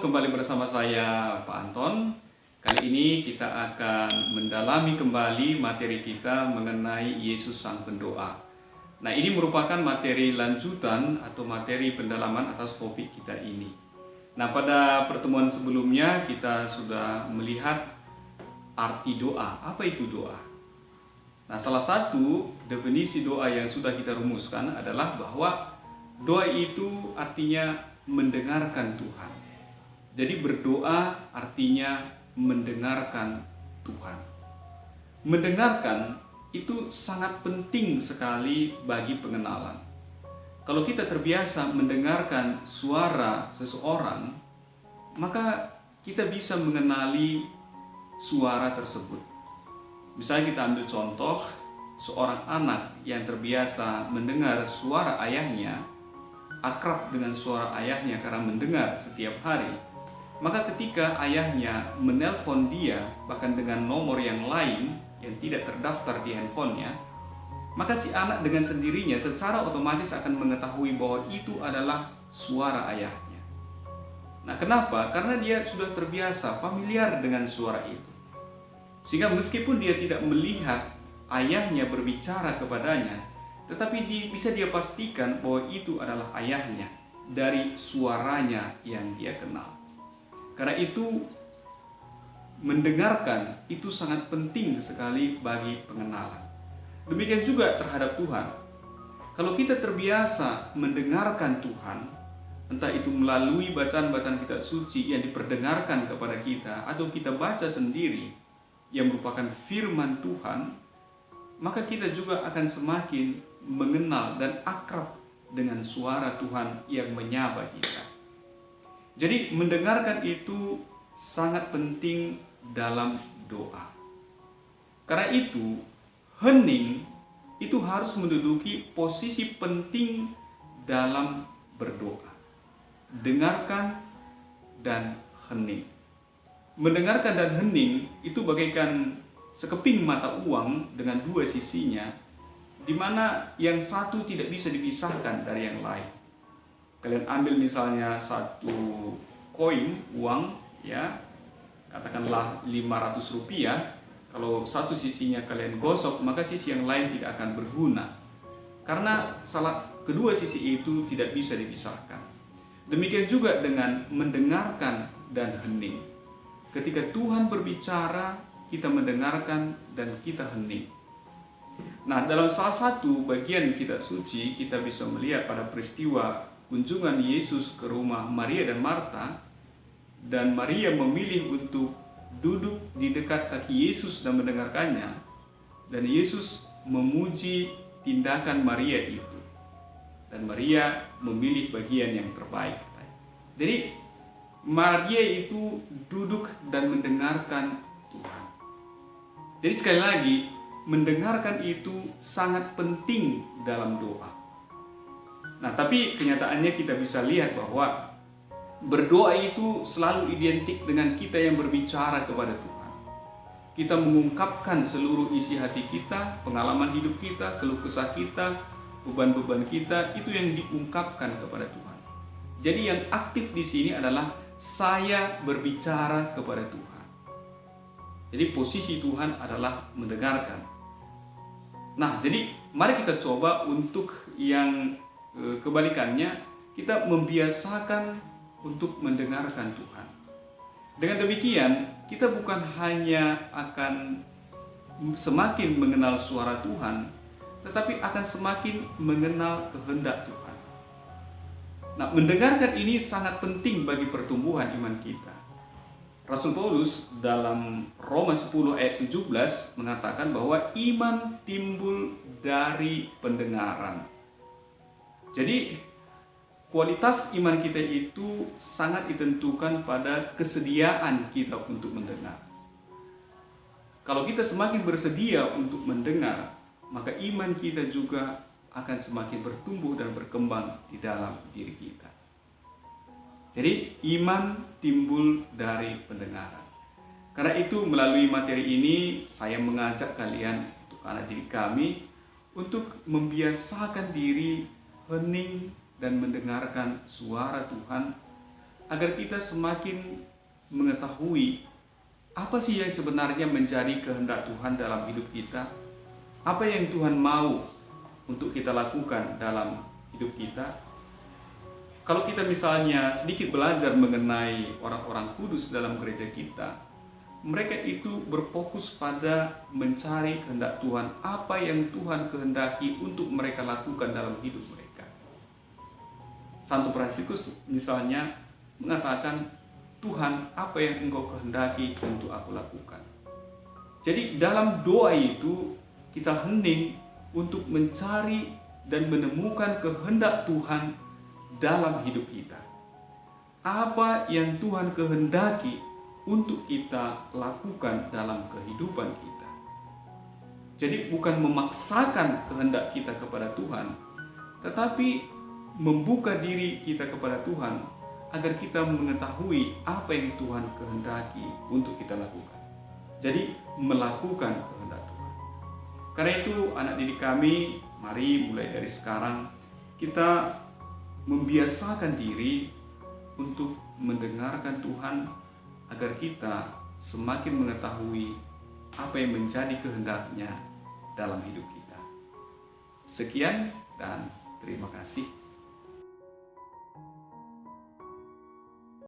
kembali bersama saya Pak Anton. Kali ini kita akan mendalami kembali materi kita mengenai Yesus Sang Pendoa. Nah, ini merupakan materi lanjutan atau materi pendalaman atas topik kita ini. Nah, pada pertemuan sebelumnya kita sudah melihat arti doa. Apa itu doa? Nah, salah satu definisi doa yang sudah kita rumuskan adalah bahwa doa itu artinya mendengarkan Tuhan. Jadi berdoa artinya mendengarkan Tuhan. Mendengarkan itu sangat penting sekali bagi pengenalan. Kalau kita terbiasa mendengarkan suara seseorang, maka kita bisa mengenali suara tersebut. Misalnya kita ambil contoh seorang anak yang terbiasa mendengar suara ayahnya, akrab dengan suara ayahnya karena mendengar setiap hari, maka ketika ayahnya menelpon dia bahkan dengan nomor yang lain yang tidak terdaftar di handphonenya, maka si anak dengan sendirinya secara otomatis akan mengetahui bahwa itu adalah suara ayahnya. Nah, kenapa? Karena dia sudah terbiasa familiar dengan suara itu. Sehingga meskipun dia tidak melihat ayahnya berbicara kepadanya, tetapi bisa dia pastikan bahwa itu adalah ayahnya dari suaranya yang dia kenal. Karena itu mendengarkan itu sangat penting sekali bagi pengenalan. Demikian juga terhadap Tuhan. Kalau kita terbiasa mendengarkan Tuhan, entah itu melalui bacaan-bacaan kitab suci yang diperdengarkan kepada kita atau kita baca sendiri yang merupakan firman Tuhan, maka kita juga akan semakin mengenal dan akrab dengan suara Tuhan yang menyapa kita. Jadi mendengarkan itu sangat penting dalam doa. Karena itu hening itu harus menduduki posisi penting dalam berdoa. Dengarkan dan hening. Mendengarkan dan hening itu bagaikan sekeping mata uang dengan dua sisinya, di mana yang satu tidak bisa dipisahkan dari yang lain. Kalian ambil misalnya satu koin uang, ya, katakanlah 500 rupiah. Kalau satu sisinya kalian gosok, maka sisi yang lain tidak akan berguna, karena kedua sisi itu tidak bisa dipisahkan. Demikian juga dengan mendengarkan dan hening. Ketika Tuhan berbicara, kita mendengarkan dan kita hening. Nah, dalam salah satu bagian kitab suci kita bisa melihat pada peristiwa kunjungan Yesus ke rumah Maria dan Marta, dan Maria memilih untuk duduk di dekat kaki Yesus dan mendengarkannya, dan Yesus memuji tindakan Maria itu, dan Maria memilih bagian yang terbaik. Jadi Maria itu duduk dan mendengarkan Tuhan. Jadi sekali lagi, mendengarkan itu sangat penting dalam doa. Nah, tapi kenyataannya kita bisa lihat bahwa berdoa itu selalu identik dengan kita yang berbicara kepada Tuhan. Kita mengungkapkan seluruh isi hati kita, pengalaman hidup kita, keluh kesah kita, beban-beban kita, itu yang diungkapkan kepada Tuhan. Jadi yang aktif di sini adalah saya berbicara kepada Tuhan. Jadi posisi Tuhan adalah mendengarkan. Nah, jadi mari kita coba untuk yang kebalikannya, kita membiasakan untuk mendengarkan Tuhan. Dengan demikian, kita bukan hanya akan semakin mengenal suara Tuhan, tetapi akan semakin mengenal kehendak Tuhan. Nah, mendengarkan ini sangat penting bagi pertumbuhan iman kita. Rasul Paulus dalam Roma 10 ayat 17 mengatakan bahwa iman timbul dari pendengaran. Jadi kualitas iman kita itu sangat ditentukan pada kesediaan kita untuk mendengar. Kalau kita semakin bersedia untuk mendengar, maka iman kita juga akan semakin bertumbuh dan berkembang di dalam diri kita. Jadi iman timbul dari pendengaran. Karena itu melalui materi ini saya mengajak kalian untuk anak didik kami untuk membiasakan diri hening dan mendengarkan suara Tuhan agar kita semakin mengetahui apa sih yang sebenarnya menjadi kehendak Tuhan dalam hidup kita, apa yang Tuhan mau untuk kita lakukan dalam hidup kita. Kalau kita misalnya sedikit belajar mengenai orang-orang kudus dalam gereja kita, mereka itu berfokus pada mencari kehendak Tuhan, apa yang Tuhan kehendaki untuk mereka lakukan dalam hidup mereka. Santo Fransiskus misalnya mengatakan, Tuhan, apa yang Engkau kehendaki untuk aku lakukan. Jadi dalam doa itu kita hening untuk mencari dan menemukan kehendak Tuhan dalam hidup kita. Apa yang Tuhan kehendaki untuk kita lakukan dalam kehidupan kita. Jadi bukan memaksakan kehendak kita kepada Tuhan, tetapi membuka diri kita kepada Tuhan agar kita mengetahui apa yang Tuhan kehendaki untuk kita lakukan. Jadi melakukan kehendak Tuhan. Karena itu anak didik kami, mari mulai dari sekarang kita membiasakan diri untuk mendengarkan Tuhan agar kita semakin mengetahui apa yang menjadi kehendak-Nya dalam hidup kita. Sekian dan terima kasih.